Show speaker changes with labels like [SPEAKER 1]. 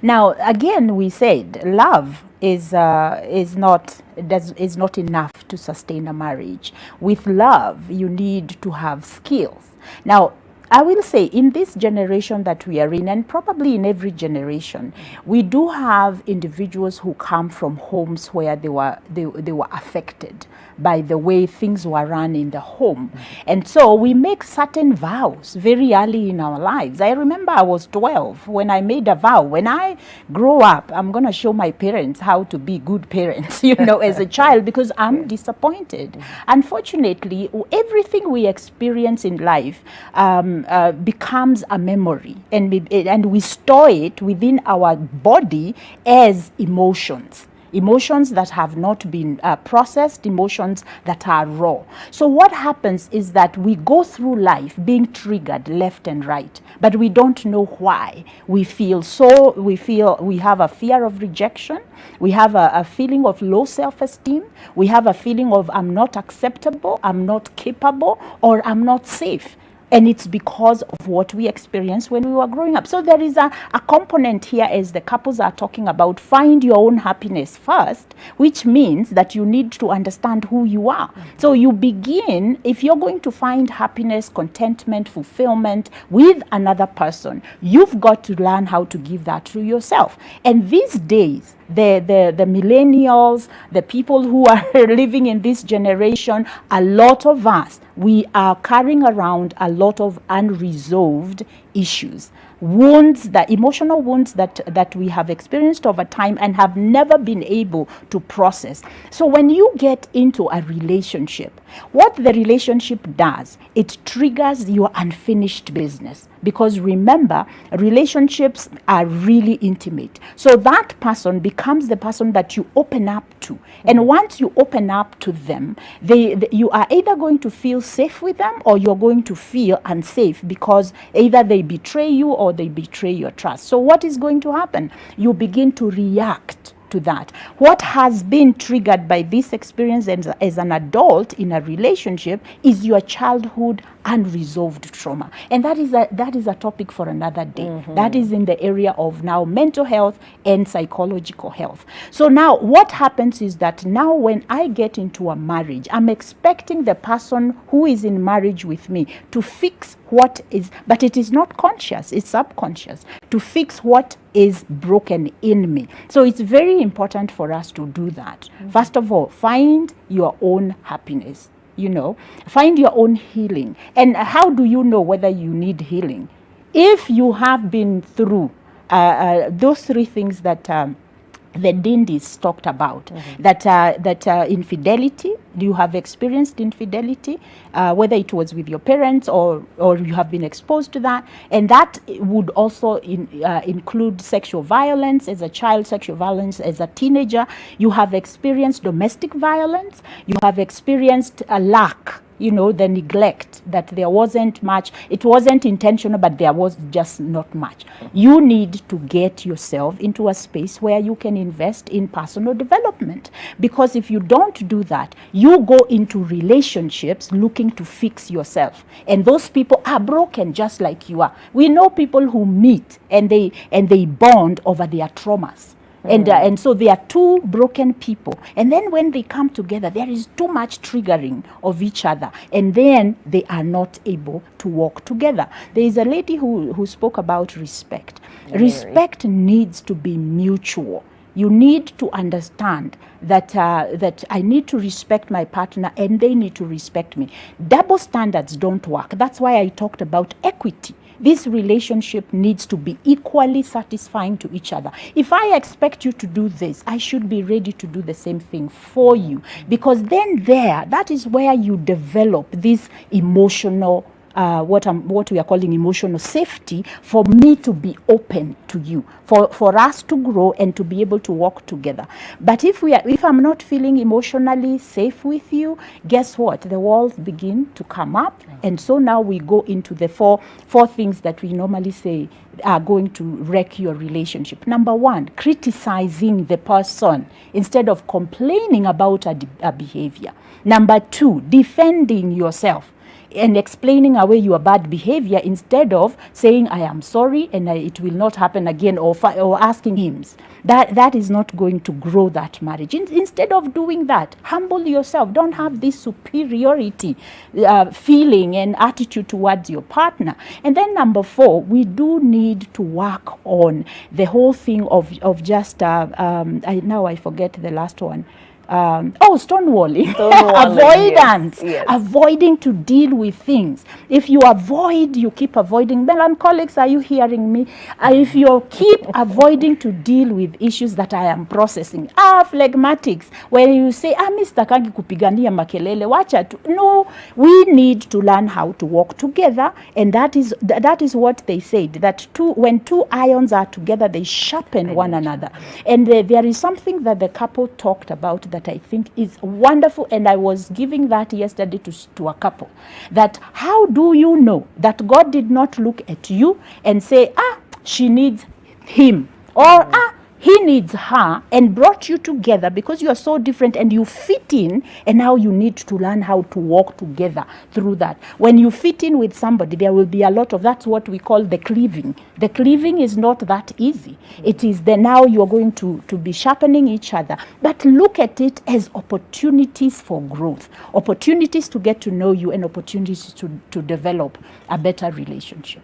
[SPEAKER 1] Now, again, we said love is not enough to sustain a marriage. With love, you need to have skills. Now, I will say in this generation that we are in, and probably in every generation, we do have individuals who come from homes where they were affected by the way things were run in the home. And so we make certain vows very early in our lives. I remember I was 12 when I made a vow. When I grow up, I'm going to show my parents how to be good parents, as a child, because I'm disappointed. Unfortunately, everything we experience in life becomes a memory, and we store it within our body as emotions. Emotions that have not been processed, emotions that are raw. So what happens is that we go through life being triggered left and right, but we don't know why. We have a fear of rejection. We have a feeling of low self-esteem. We have a feeling of I'm not acceptable, I'm not capable, or I'm not safe. And it's because of what we experienced when we were growing up. So there is a component here, as the couples are talking about, find your own happiness first, which means that you need to understand who you are. So you begin, if you're going to find happiness, contentment, fulfillment with another person, you've got to learn how to give that to yourself. And these days, the millennials, the people who are living in this generation, a lot of us, we are carrying around a lot of unresolved issues, wounds, the emotional wounds that we have experienced over time and have never been able to process. So when you get into a relationship, what the relationship does, it triggers your unfinished business. Because remember, relationships are really intimate. So that person becomes the person that you open up to. And once you open up to them, you are either going to feel safe with them, or you're going to feel unsafe because either they betray you or they betray your trust. So what is going to happen? You begin to react to that. What has been triggered by this experience as an adult in a relationship is your childhood unresolved trauma. And that is a topic for another day. That is in the area of now mental health and psychological health. So now what happens is that now when I get into a marriage, I'm expecting the person who is in marriage with me to fix what is, but it is not conscious, it's subconscious, to fix what is broken in me. So it's very important for us to do that. First of all, find your own happiness. Find your own healing. And how do you know whether you need healing? If you have been through those three things that the Dindis talked about, that infidelity, you have experienced infidelity, whether it was with your parents or you have been exposed to that, and that would also include sexual violence as a child, sexual violence as a teenager. You have experienced domestic violence, you have experienced a lack, the neglect, that there wasn't much, it wasn't intentional, but there was just not much. You need to get yourself into a space where you can invest in personal development. Because if you don't do that, you go into relationships looking to fix yourself. And those people are broken just like you are. We know people who meet and they bond over their traumas. And so they are two broken people. And then when they come together, there is too much triggering of each other. And then they are not able to work together. There is a lady who spoke about respect. Respect needs to be mutual. You need to understand that I need to respect my partner and they need to respect me. Double standards don't work. That's why I talked about equity. This relationship needs to be equally satisfying to each other. If I expect you to do this, I should be ready to do the same thing for you. Because then that is where you develop this emotional what we are calling emotional safety, for me to be open to you, for us to grow and to be able to work together. But if I'm not feeling emotionally safe with you, guess what? The walls begin to come up. And so now we go into the four things that we normally say are going to wreck your relationship. Number one, criticizing the person instead of complaining about a behavior. Number two, defending yourself. and explaining away your bad behavior instead of saying, I am sorry and it will not happen again, or asking him. That is not going to grow that marriage. Instead of doing that, humble yourself. Don't have this superiority feeling and attitude towards your partner. And then number 4, we do need to work on the whole thing of just, now I forget the last one. Stonewalling. Avoidance.
[SPEAKER 2] Yes.
[SPEAKER 1] Avoiding to deal with things. If you avoid, you keep avoiding. Melancholics, are you hearing me? If you keep avoiding to deal with issues that I am processing. Phlegmatics, when you say, Mr. Kangi kupigania makelele, wacha tu. No, we need to learn how to work together, and that is what they said, that when two ions are together, they sharpen one another. And there is something that the couple talked about that I think is wonderful, and I was giving that yesterday to a couple, that how do you know that God did not look at you and say, she needs him, or he needs her, and brought you together because you are so different and you fit in, and now you need to learn how to walk together through that. When you fit in with somebody, there will be a lot of, that's what we call the cleaving. The cleaving is not that easy. It is now you are going to be sharpening each other, but look at it as opportunities for growth, opportunities to get to know you, and opportunities to develop a better relationship.